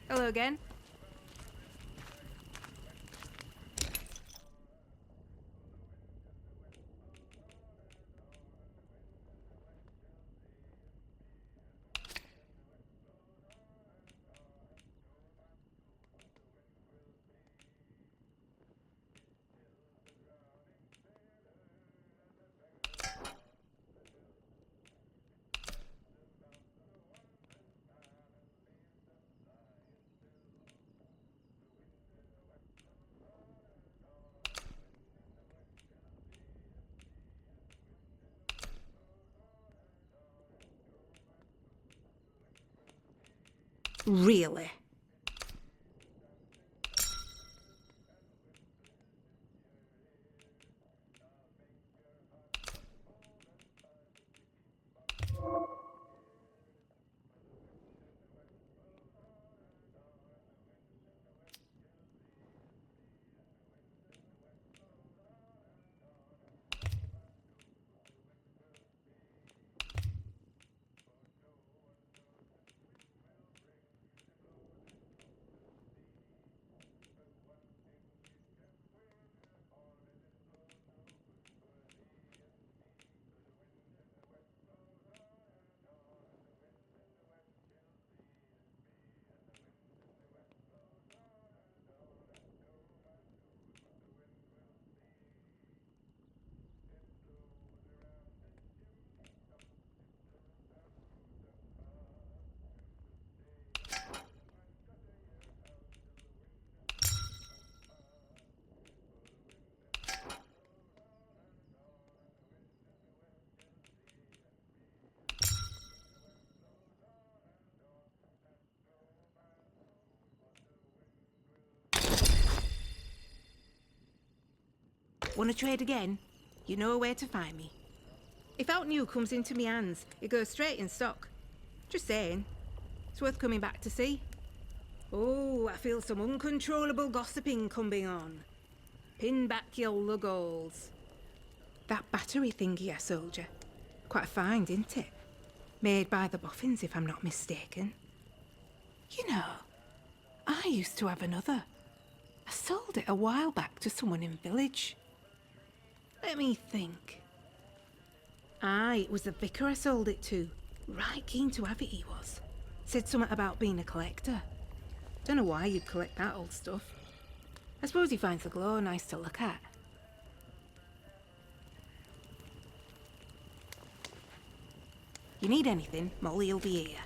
Hello again. Really? Want to trade again? You know where to find me. If out new comes into me hands, it goes straight in stock. Just saying. It's worth coming back to see. Oh, I feel some uncontrollable gossiping coming on. Pin back your luggles. That battery thingy I sold you. Quite a find, isn't it? Made by the Boffins, if I'm not mistaken. You know, I used to have another. I sold it a while back to someone in village. Let me think. Aye, it was the vicar I sold it to. Right keen to have it, he was. Said something about being a collector. Don't know why you'd collect that old stuff. I suppose he finds the glow nice to look at. You need anything, Molly'll be here.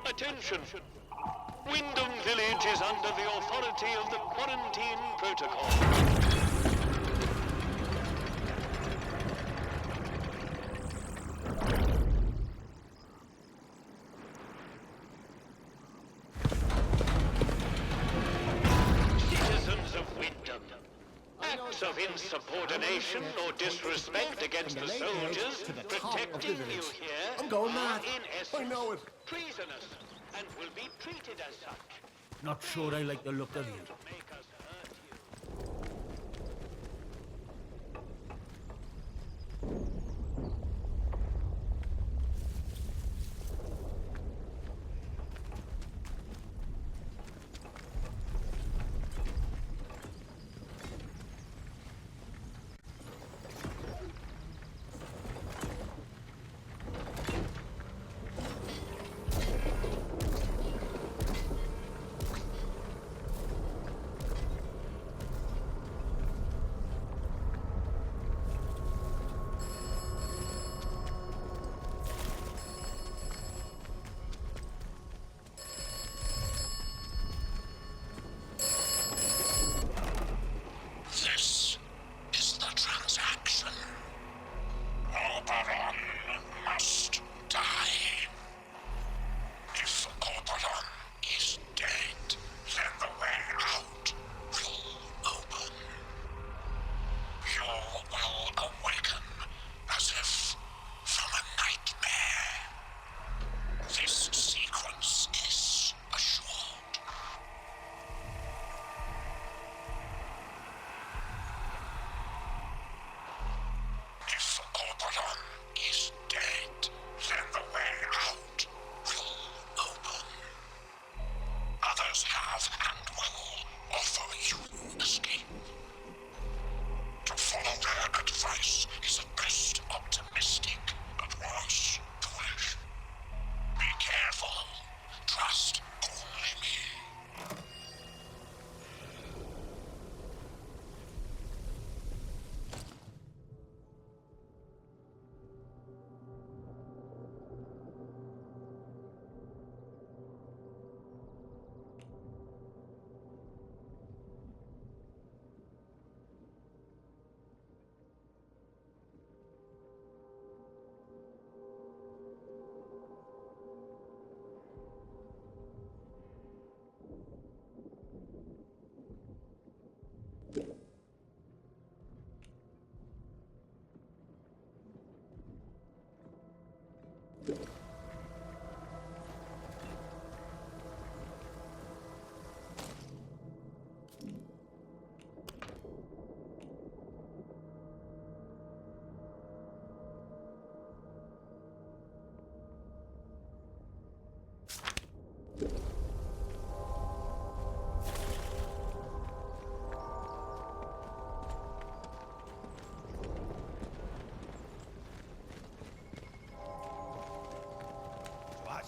Attention! Wyndham Village is under the authority of the Quarantine Protocol. Citizens of Wyndham, acts of insubordination or disrespect against the soldiers protecting you here I'm going are mad. in I know it. essence treasonous and will be treated as such. Not sure I like the look of you. Make us hurt you.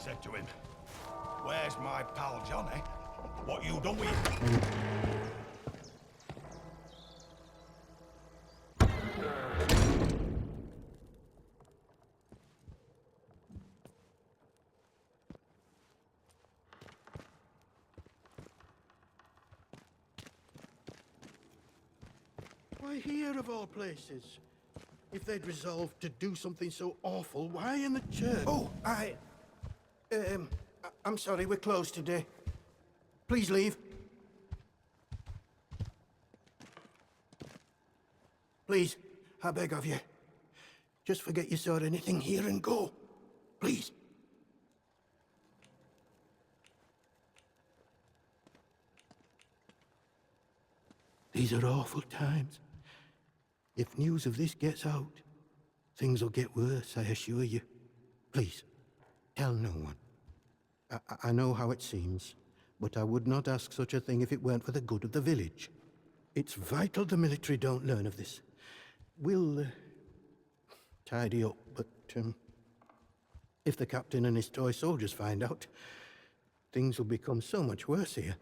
said to him, "Where's my pal Johnny? What you done with him?" Why here, of all places? If they'd resolved to do something so awful, why in the church? Oh, I'm sorry, we're closed today. Please leave. Please, I beg of you. Just forget you saw anything here and go. Please. These are awful times. If news of this gets out, things will get worse, I assure you. Please, tell no one. I know how it seems, but I would not ask such a thing if it weren't for the good of the village. It's vital the military don't learn of this. We'll tidy up, but if the captain and his toy soldiers find out, things will become so much worse here.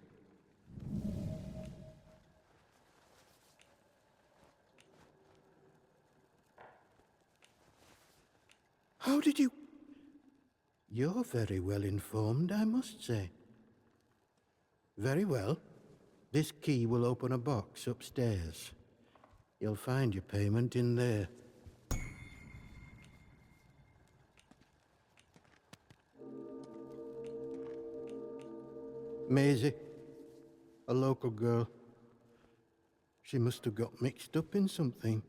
How did you... You're very well informed, I must say. Very well. This key will open a box upstairs. You'll find your payment in there. Maisie, a local girl. She must have got mixed up in something.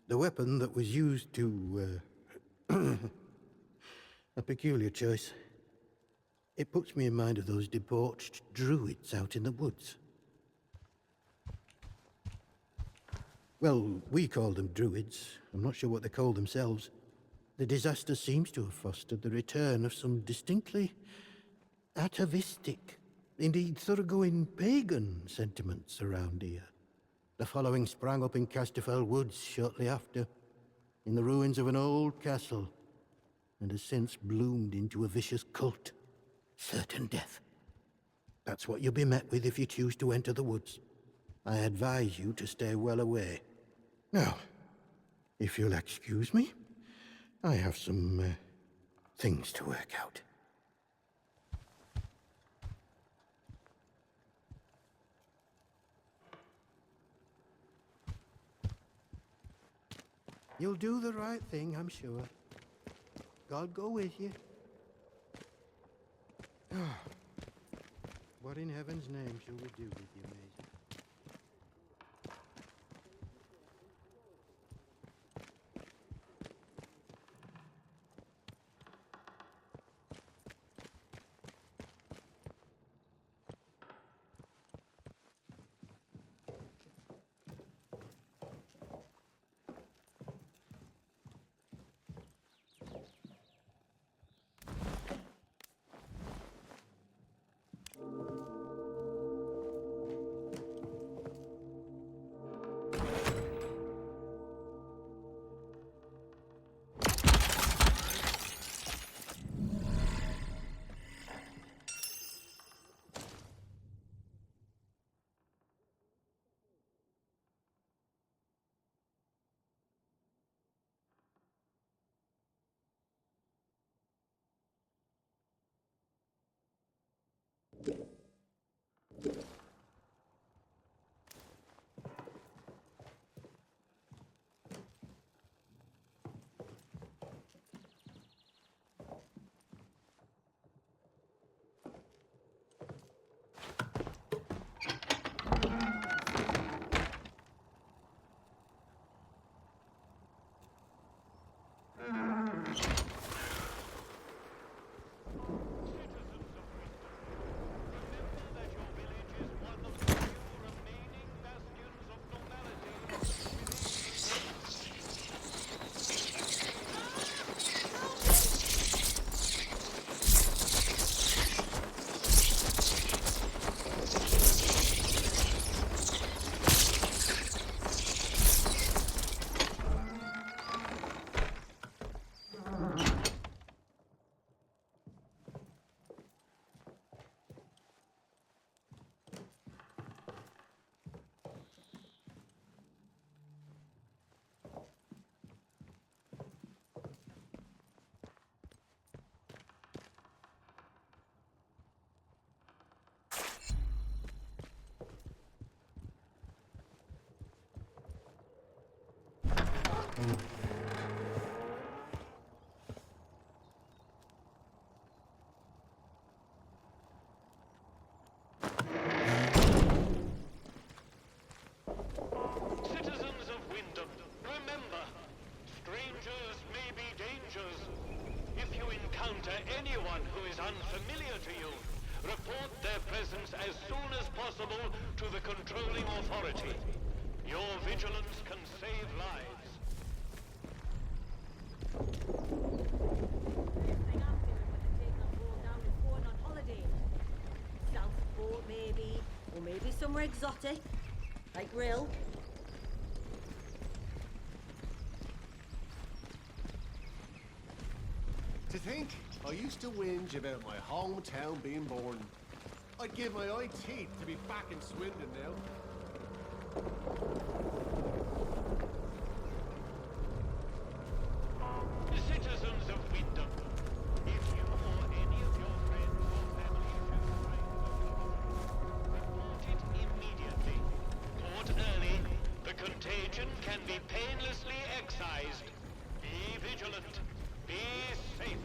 The weapon that was used to, a peculiar choice. It puts me in mind of those debauched druids out in the woods. Well, we call them druids. I'm not sure what they call themselves. The disaster seems to have fostered the return of some distinctly atavistic, indeed thoroughgoing pagan sentiments around here. The following sprang up in Casterfell Woods shortly after, in the ruins of an old castle, and has since bloomed into a vicious cult. Certain death. That's what you'll be met with if you choose to enter the woods. I advise you to stay well away. Now, if you'll excuse me, I have some things to work out. You'll do the right thing, I'm sure. God go with you. What in heaven's name shall we do with you, Maisie? Citizens of Wyndham, remember, strangers may be dangers. If you encounter anyone who is unfamiliar to you, report their presence as soon as possible to the controlling authority. Your vigilance can save lives. Thing I'm feeling when they're taking a boat down and going on holiday. Southport, maybe. Or maybe somewhere exotic. Like Rill. To think, I used to whinge about my hometown being born. I'd give my eye teeth to be back in Swindon now. Citizens of Wyndham, if you or any of your friends or family should find report it immediately. Caught early, the contagion can be painlessly excised. Be vigilant. Be safe.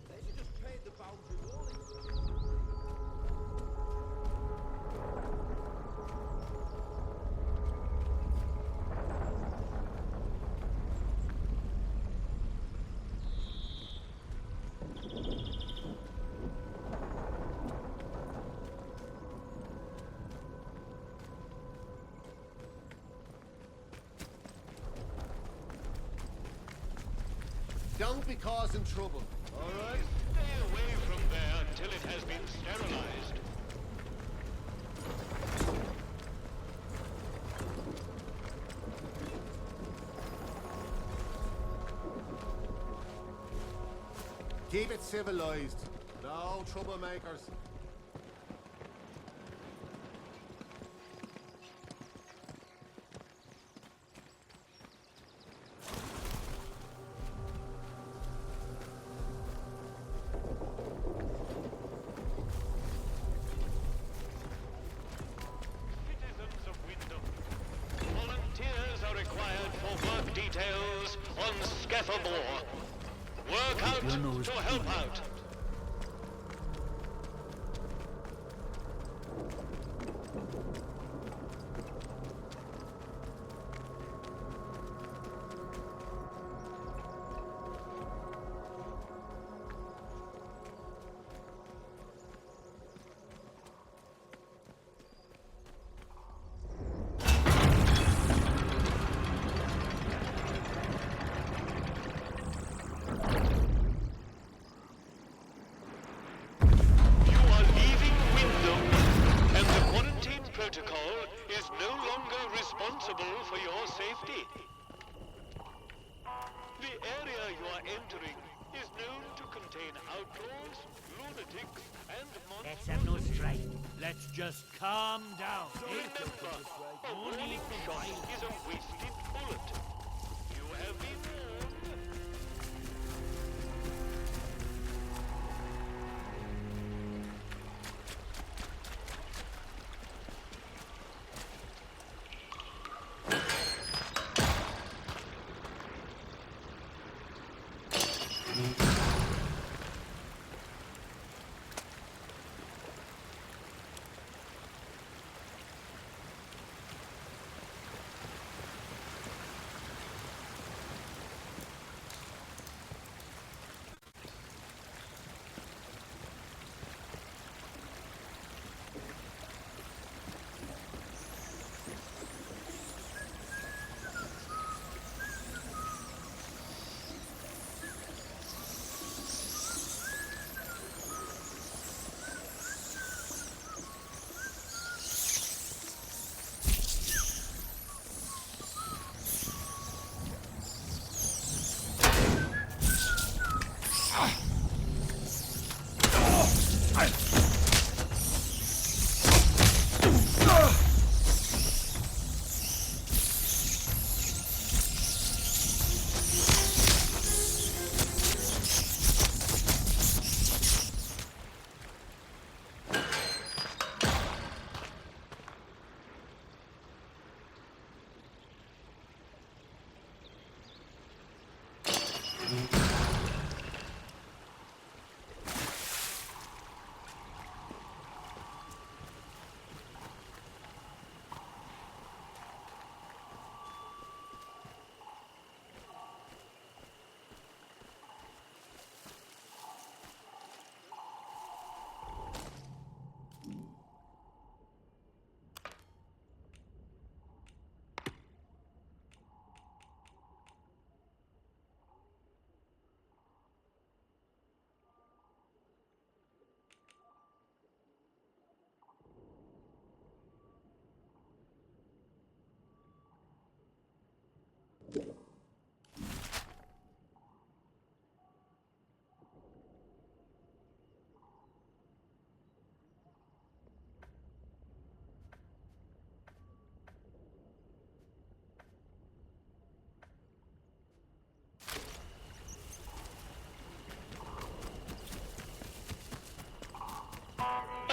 They should just trade the boundary wall. Don't be causing trouble, all right? Stay away from there until it has been sterilized. Keep it civilized. No troublemakers. Citizens of Wyndham, volunteers are required for work details on Scaffermore. Work out to help out. You are leaving Wyndham, and the quarantine protocol is no longer responsible for your safety. The area you are entering is known to contain outlaws, lunatics, and monsters. Let's have no strife. Let's just calm down. Remember, a warning shot is a wasted bullet. You have been warned.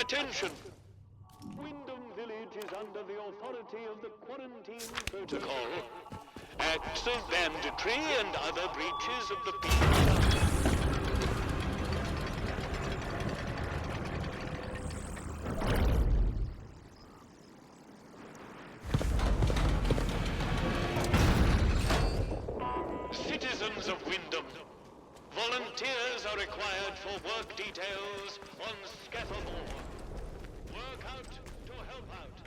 Attention! Wyndham Village is under the authority of the Quarantine Protocol. Acts of banditry and other breaches of the peace. Citizens of Wyndham, volunteers are required for work details on Geforce. Work out to help out.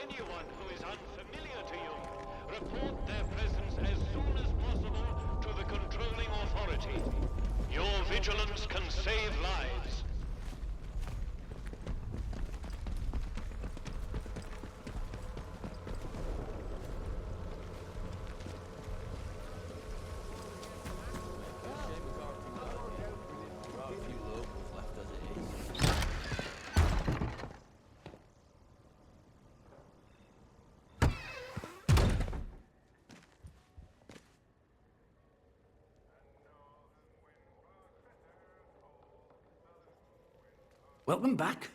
Anyone who is unfamiliar to you, report their presence as soon as possible to the controlling authority. Your vigilance can save lives. Welcome back.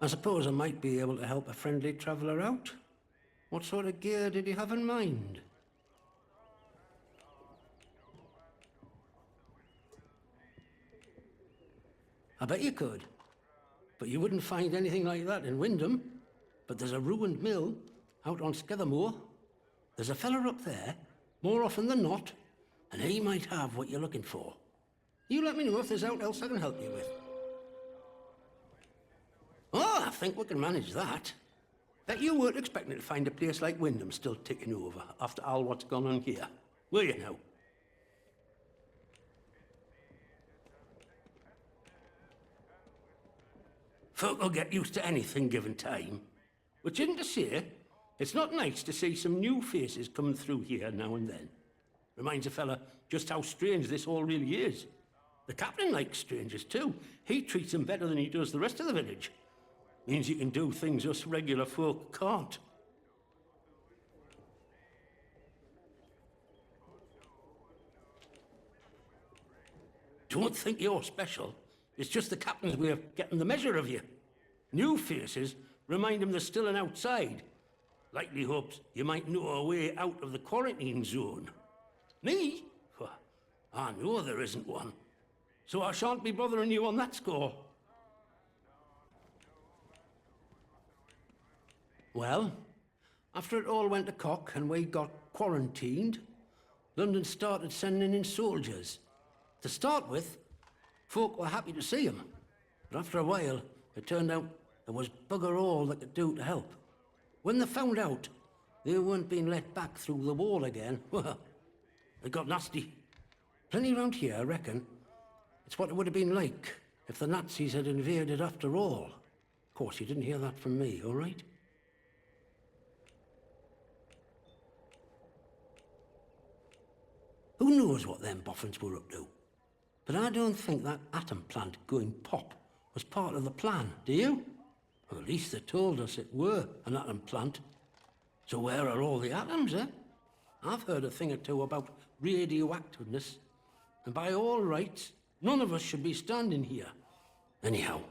I suppose I might be able to help a friendly traveller out. What sort of gear did you have in mind? I bet you could. But you wouldn't find anything like that in Wyndham. But there's a ruined mill out on Skethermore. There's a fella up there, more often than not, and he might have what you're looking for. You let me know if there's aught else I can help you with. Oh, I think we can manage that. Bet you weren't expecting to find a place like Wyndham still ticking over after all what's gone on here, were you now? Folk will get used to anything given time. Which isn't to say, it's not nice to see some new faces coming through here now and then. Reminds a fella just how strange this all really is. The captain likes strangers too. He treats them better than he does the rest of the village. Means you can do things us regular folk can't. Don't think you're special. It's just the captain's way of getting the measure of you. New faces remind him there's still an outside. Likely hopes you might know a way out of the quarantine zone. Me? I know there isn't one. So I shan't be bothering you on that score. Well, after it all went to cock and we got quarantined, London started sending in soldiers. To start with, folk were happy to see them. But after a while, it turned out there was bugger all they could do to help. When they found out they weren't being let back through the wall again, well, it got nasty. Plenty round here, I reckon. It's what it would have been like if the Nazis had invaded after all. Of course, you didn't hear that from me, all right? Who knows what them boffins were up to? But I don't think that atom plant going pop was part of the plan, do you? Or at least they told us it were an atom plant. So where are all the atoms, eh? I've heard a thing or two about radioactiveness. And by all rights, none of us should be standing here. Anyhow,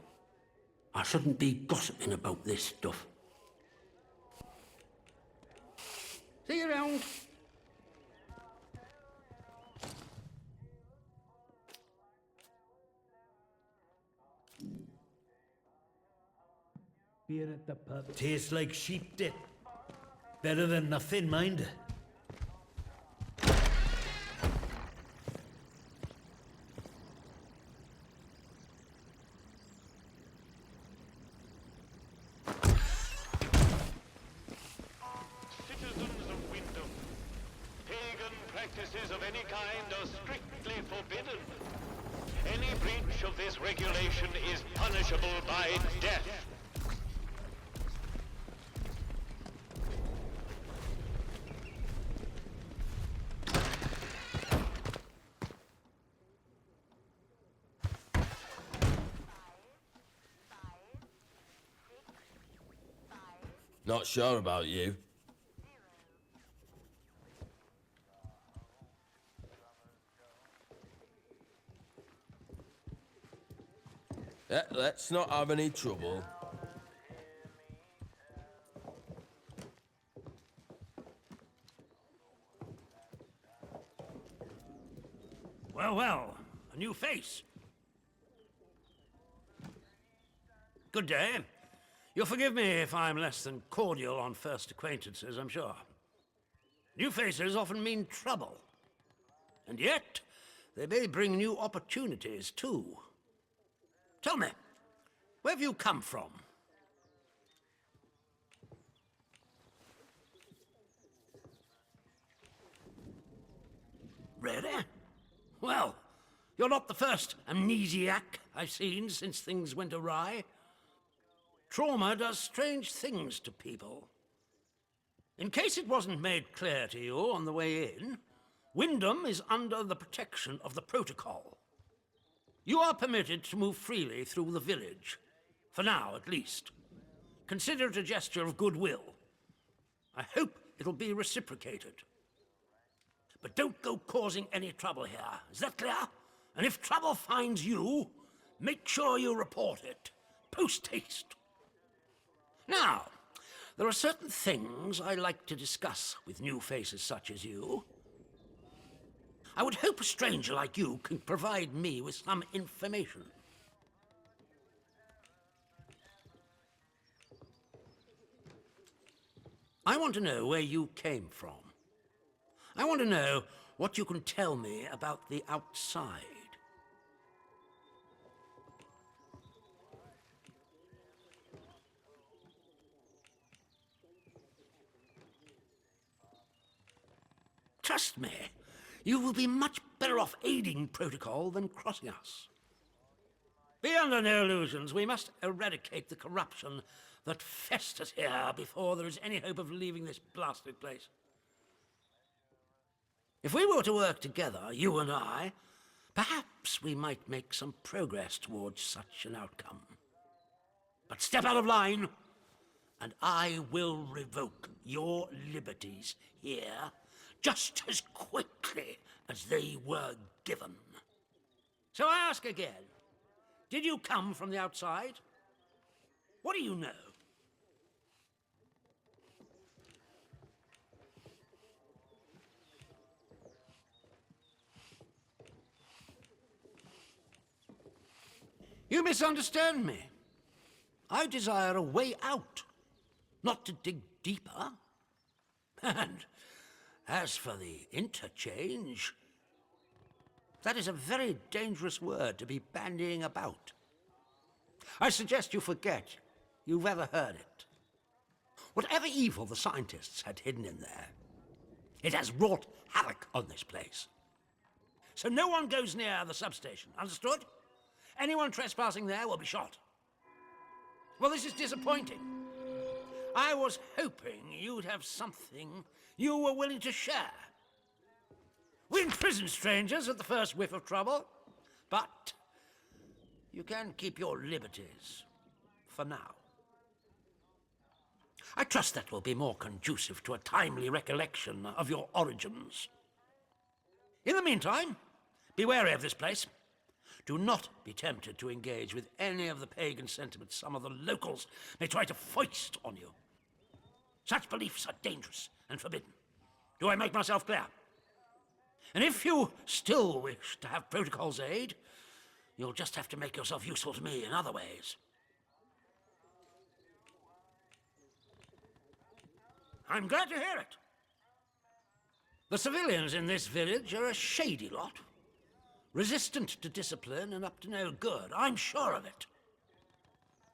I shouldn't be gossiping about this stuff. See you around. Beer at the pub tastes like sheep dip. Better than nothing, mind. Citizens of Wyndham, pagan practices of any kind are strictly forbidden. Any breach of this regulation is punishable by death. Not sure about you. Let's not have any trouble. Well, well, a new face. Good day. You'll forgive me if I'm less than cordial on first acquaintances, I'm sure. New faces often mean trouble. And yet, they may bring new opportunities, too. Tell me, where have you come from? Really? Well, you're not the first amnesiac I've seen since things went awry. Trauma does strange things to people. In case it wasn't made clear to you on the way in, Wyndham is under the protection of the protocol. You are permitted to move freely through the village, for now at least. Consider it a gesture of goodwill. I hope it'll be reciprocated. But don't go causing any trouble here, is that clear? And if trouble finds you, make sure you report it, post-haste. Now, there are certain things I like to discuss with new faces such as you. I would hope a stranger like you can provide me with some information. I want to know where you came from. I want to know what you can tell me about the outside. Trust me, you will be much better off aiding protocol than crossing us. Be under no illusions. We must eradicate the corruption that festers here before there is any hope of leaving this blasted place. If we were to work together, you and I, perhaps we might make some progress towards such an outcome. But step out of line, and I will revoke your liberties here just as quickly as they were given. So I ask again, did you come from the outside? What do you know? You misunderstand me. I desire a way out, not to dig deeper. And as for the interchange, that is a very dangerous word to be bandying about. I suggest you forget you've ever heard it. Whatever evil the scientists had hidden in there, it has wrought havoc on this place. So no one goes near the substation, understood? Anyone trespassing there will be shot. Well, this is disappointing. I was hoping you'd have something you were willing to share. We imprison strangers at the first whiff of trouble, but you can keep your liberties for now. I trust that will be more conducive to a timely recollection of your origins. In the meantime, Be wary of this place. Do not be tempted to engage with any of the pagan sentiments some of the locals may try to foist on you. Such beliefs are dangerous and forbidden. Do I make myself clear? And if you still wish to have protocol's aid, you'll just have to make yourself useful to me in other ways. I'm glad to hear it. The civilians in this village are a shady lot. Resistant to discipline and up to no good. I'm sure of it.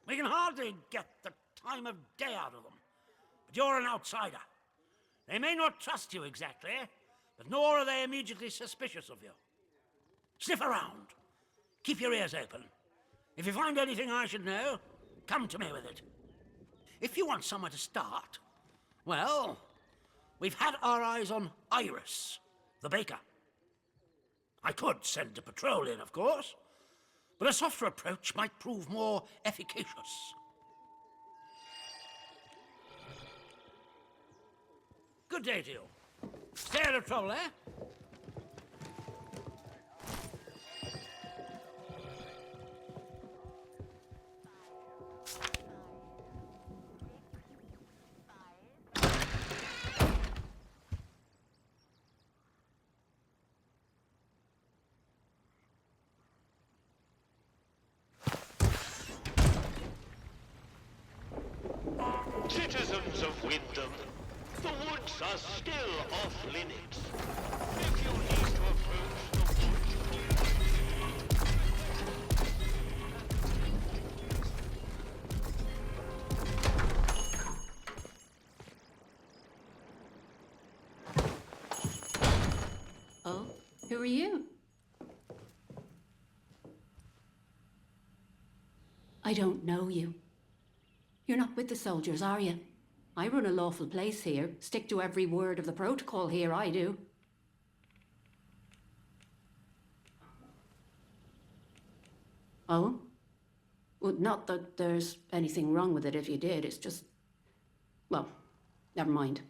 We can hardly get the time of day out of them. But you're an outsider. They may not trust you exactly, but nor are they immediately suspicious of you. Sniff around. Keep your ears open. If you find anything I should know, come to me with it. If you want somewhere to start, well, we've had our eyes on Iris, the baker. I could send a patrol in, of course, but a softer approach might prove more efficacious. Good day to you. Stay at a troll, eh? Citizens of Wyndham, the woods are still off limits. If you need to approach the woods, Oh, who are you? I don't know you. You're not with the soldiers, are you? I run a lawful place here. Stick to every word of the protocol here, I do. Oh? Well, not that there's anything wrong with it if you did. It's just... Well, never mind.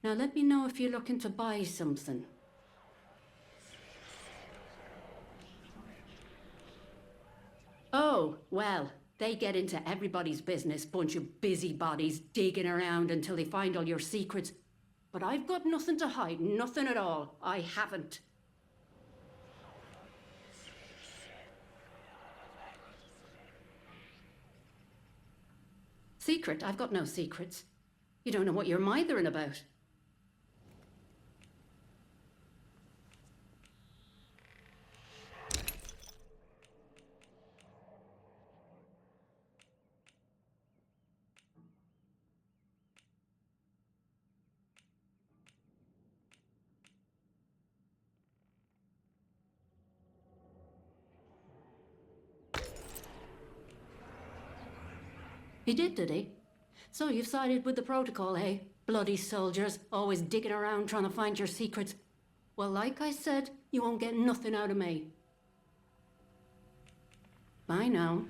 Now let me know if you're looking to buy something. Oh, well, they get into everybody's business, bunch of busybodies digging around until they find all your secrets. But I've got nothing to hide, nothing at all. I haven't. Secret? I've got no secrets. You don't know what you're mithering about. He did he? So you've sided with the protocol, eh? Bloody soldiers, always digging around trying to find your secrets. Well, like I said, you won't get nothing out of me. Bye now.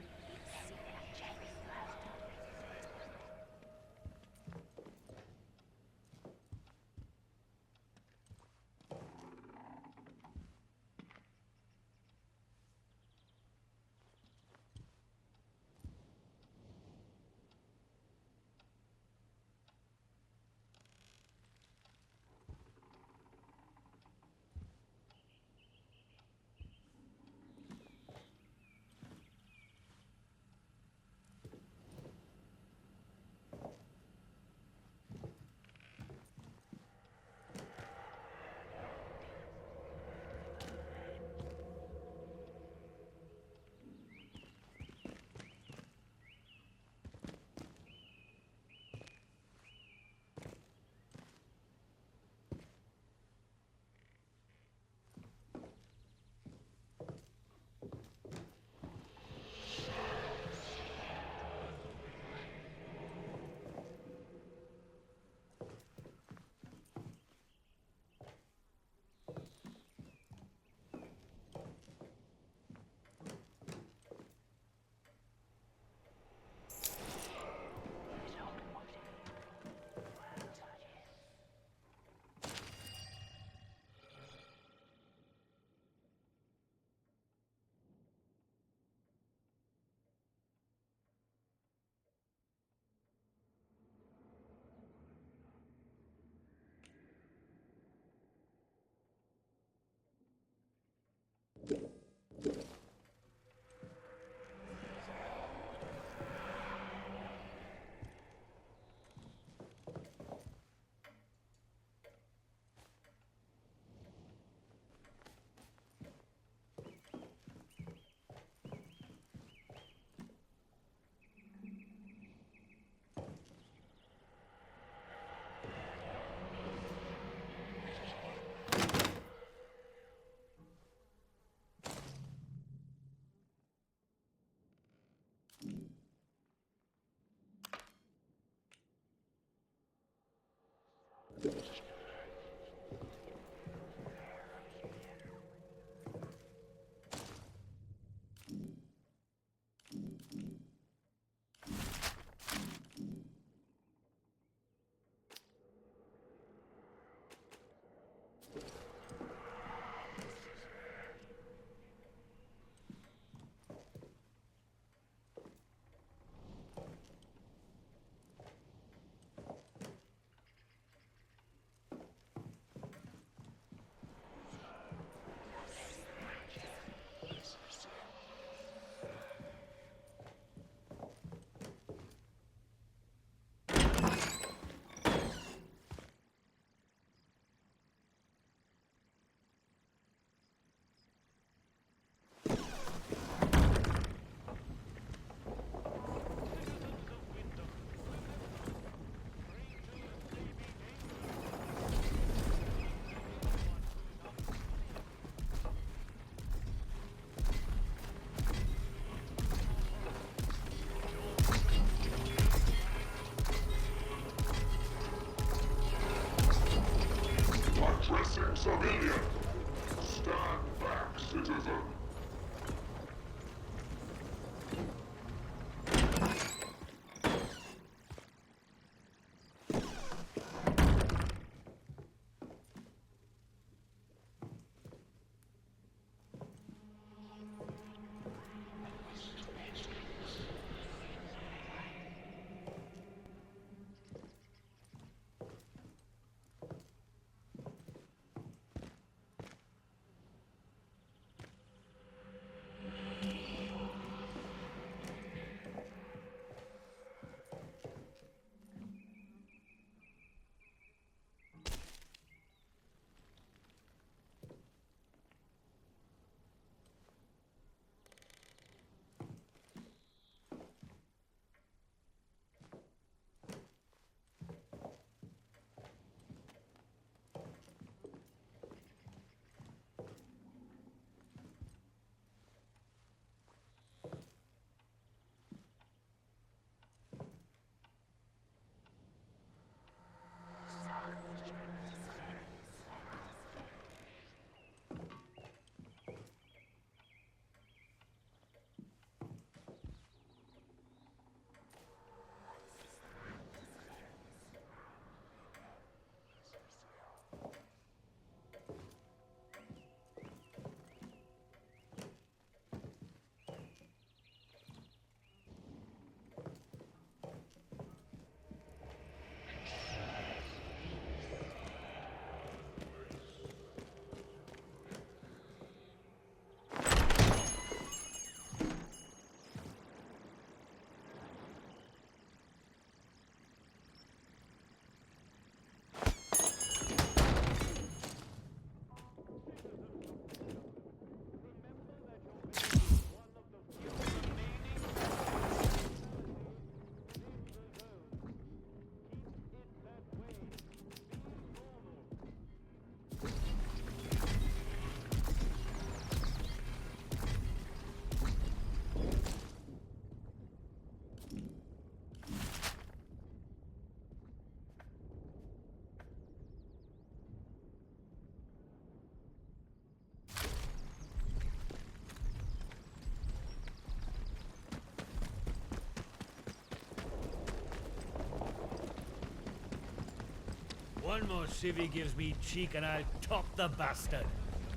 One more civvy gives me cheek and I'll top the bastard.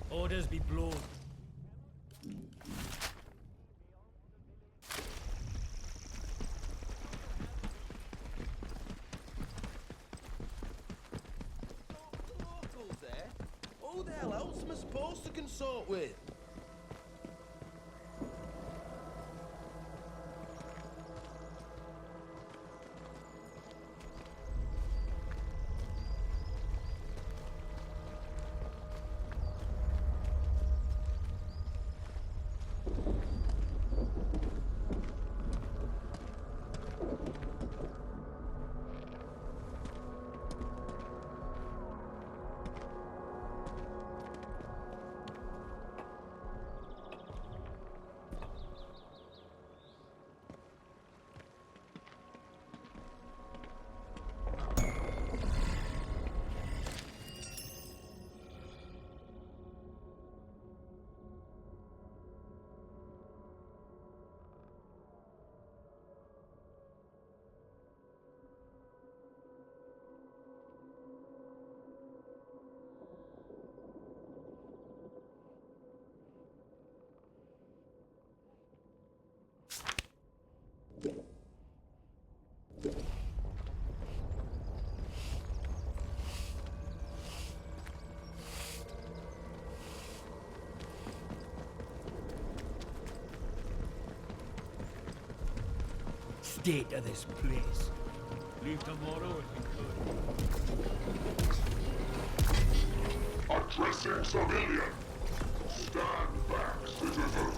Orders be blown. Locals there? Who the hell else am I supposed to consort with? State of this place. Leave tomorrow if we could. Addressing civilian. Stand back, citizen.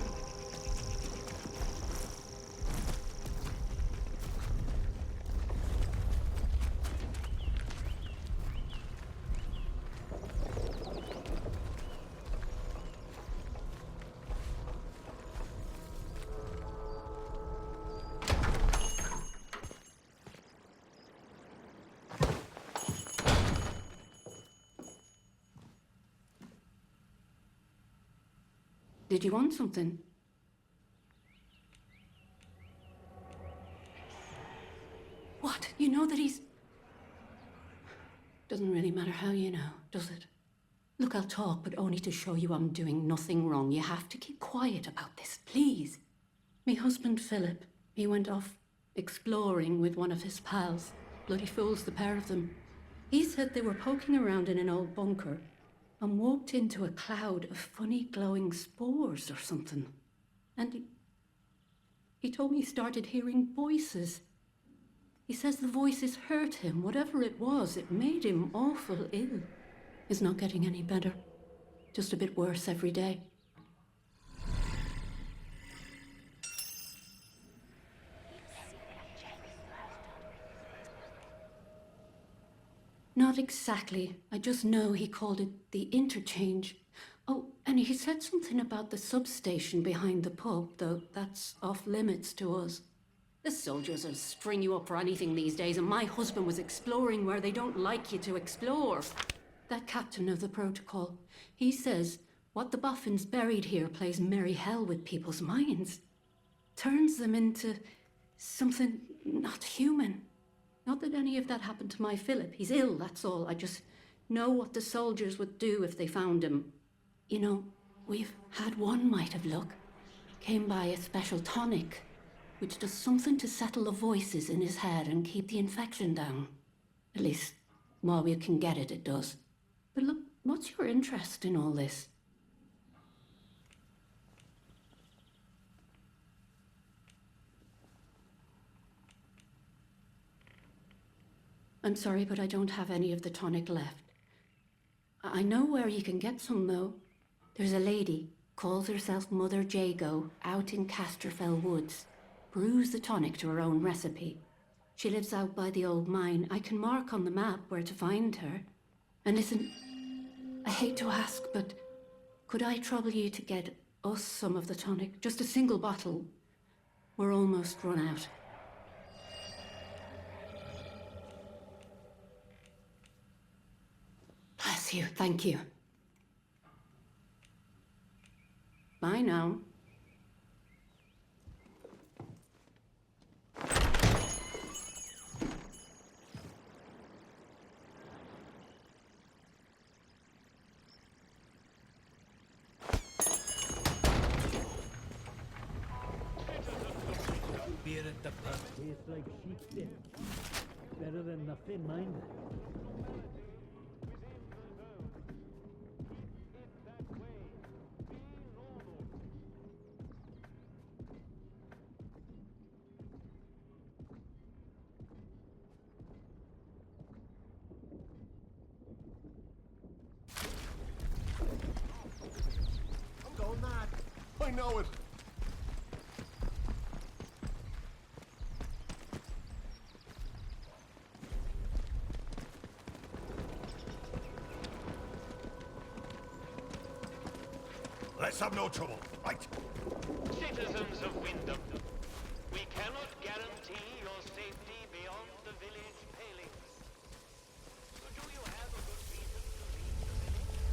Did you want something? What? You know that he's... Doesn't really matter how you know, does it? Look, I'll talk, but only to show you I'm doing nothing wrong. You have to keep quiet about this, please. Me husband, Philip, he went off exploring with one of his pals. Bloody fools, the pair of them. He said they were poking around in an old bunker and walked into a cloud of funny glowing spores or something. And he told me he started hearing voices. He says the voices hurt him. Whatever it was, it made him awful ill. He's not getting any better. Just a bit worse every day. Not exactly. I just know he called it the interchange. Oh, and he said something about the substation behind the pub, though that's off limits to us. The soldiers will string you up for anything these days, and my husband was exploring where they don't like you to explore. That captain of the protocol, he says what the boffins buried here plays merry hell with people's minds. Turns them into something not human. Not that any of that happened to my Philip. He's ill, that's all. I just know what the soldiers would do if they found him. You know, we've had one mite of luck. Came by a special tonic, which does something to settle the voices in his head and keep the infection down. At least, while we can get it, it does. But look, what's your interest in all this? I'm sorry, but I don't have any of the tonic left. I know where you can get some, though. There's a lady, calls herself Mother Jago, out in Casterfell Woods. Brews the tonic to her own recipe. She lives out by the old mine. I can mark on the map where to find her. And listen, I hate to ask, but could I trouble you to get us some of the tonic? Just a single bottle. We're almost run out. Bless you, thank you. Bye now. beer at the pub tastes like sheep dip. Better than nothing, mind. I'm going mad. I know it. Let's have no trouble. Right. Citizens of Wyndham, we cannot guarantee your safety beyond the village palings. So do you have a good reason to leave the village?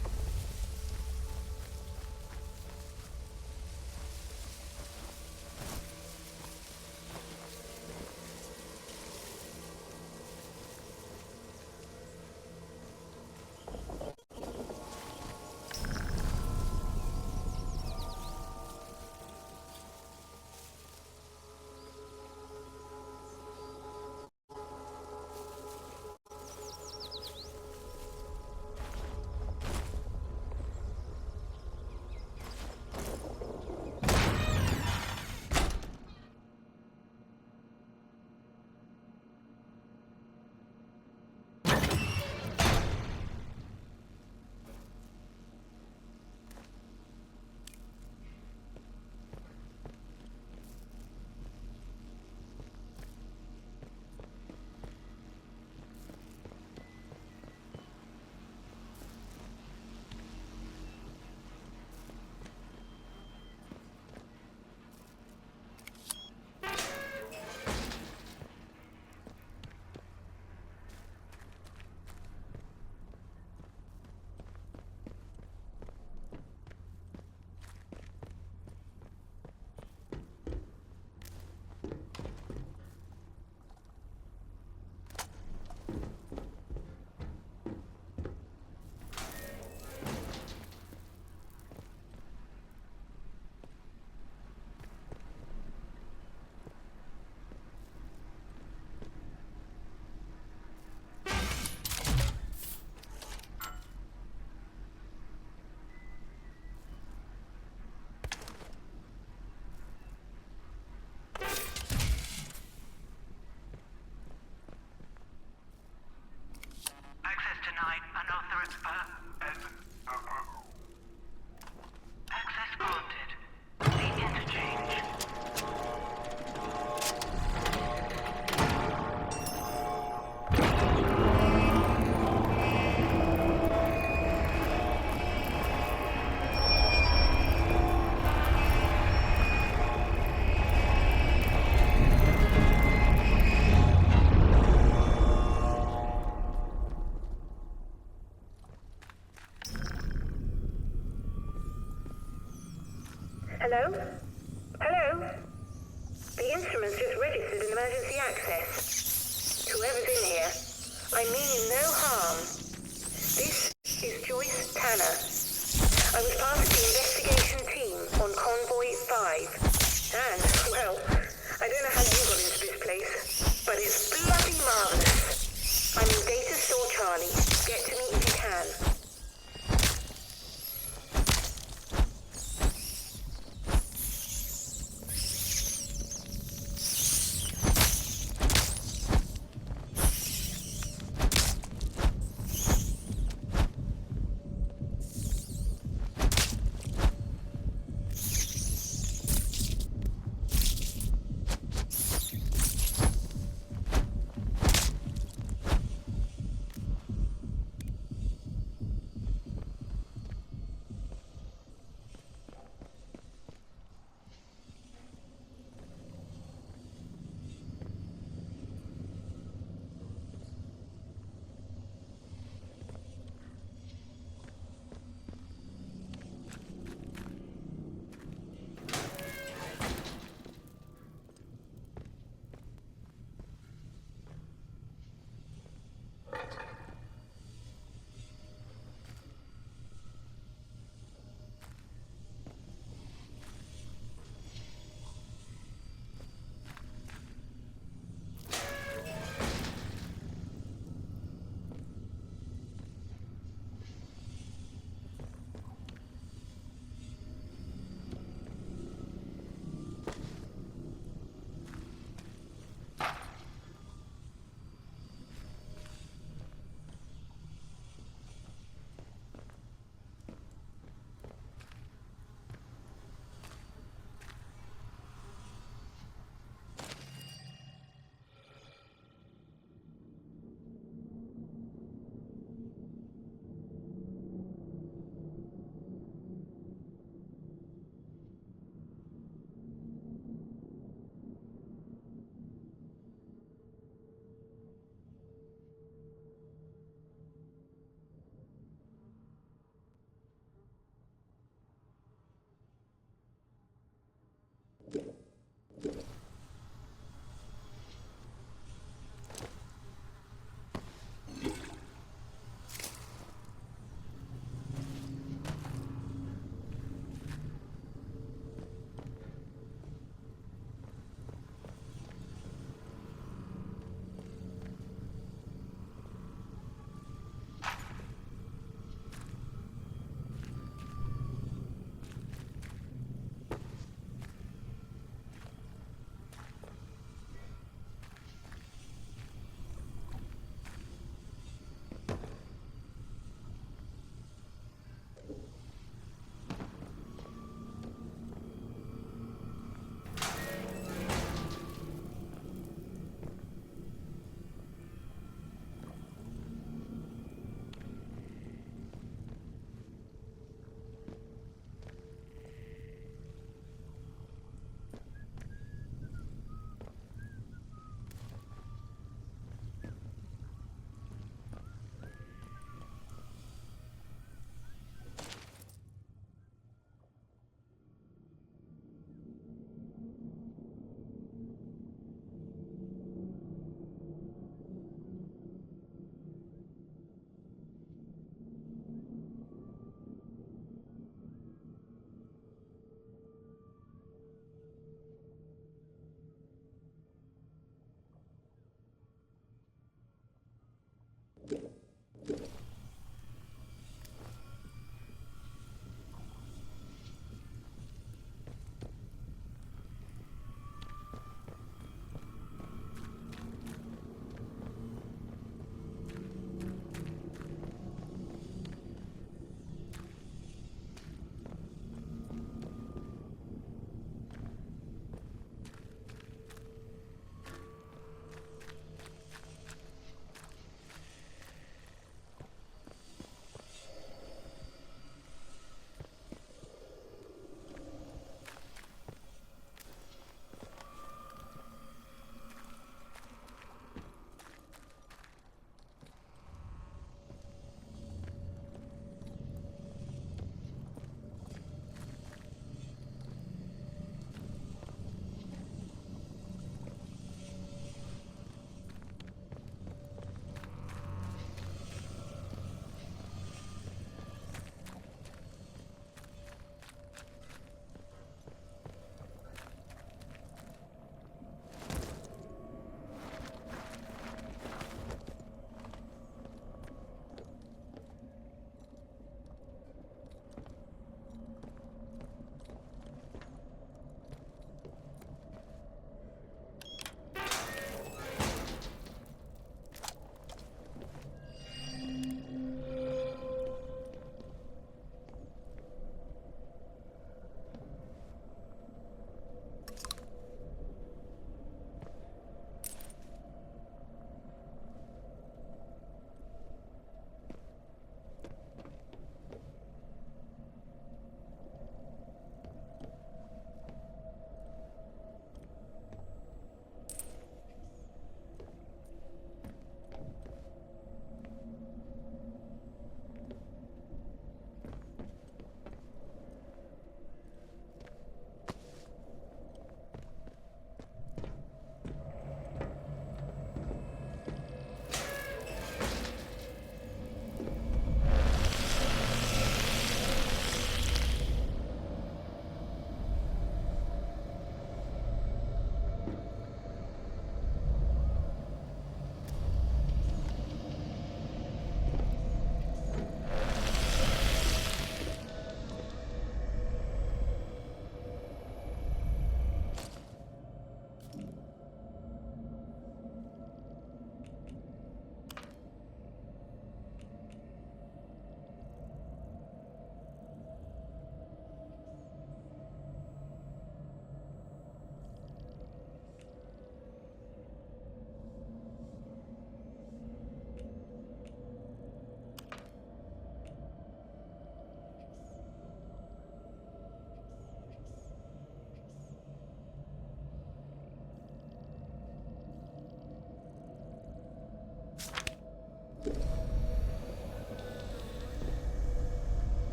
Access denied. Unauthorized. Access granted. The interchange. Hello? Hello? The instrument's just registered an emergency access. Whoever's in here, I mean you no harm. This is Joyce Tanner. I was part of the investigation team on Convoy 5. And, well, I don't know how you got into this place, but it's bloody marvellous. I'm in Data Store Charlie. Get to me if you can. Thank you.